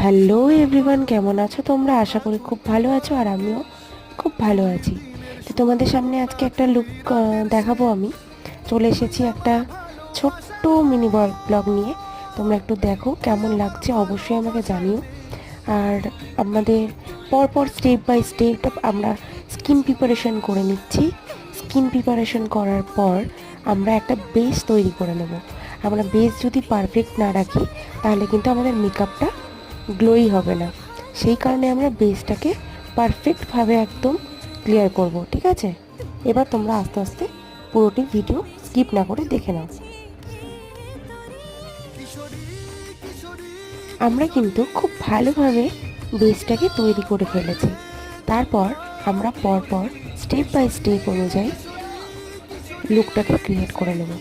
Hello everyone, কেমন আছো তোমরা? আশা করি খুব ভালো আছো, আর আমিও খুব ভালো আছি। তো তোমাদের সামনে আজকে একটা লুক দেখাবো। আমি চলে এসেছি একটা ছোট্ট মিনি ব্লগ নিয়ে। তোমরা একটু দেখো কেমন লাগছে, অবশ্যই আমাকে জানিও। আর আমাদের পরপর স্টেপ বাই স্টেপ আমরা স্কিন প্রিপারেশন করে নিচ্ছি। স্কিন প্রিপারেশন করার পর আমরা একটা বেস তৈরি করে নেব। আমরা বেস যদি পারফেক্ট না রাখি তাহলে কিন্তু আমাদের মেকআপটা গ্লোই হবে না। সেই কারণে আমরা বেসটাকে পারফেক্টভাবে একদম ক্লিয়ার করব, ঠিক আছে? এবার তোমরা আস্তে আস্তে পুরোটি ভিডিও স্কিপ না করে দেখে নাও। আমরা কিন্তু খুব ভালোভাবে বেসটাকে তৈরি করে ফেলেছি। তারপর আমরা পরপর স্টেপ বাই স্টেপ অনুযায়ী লুকটাকে ক্রিয়েট করে নেব।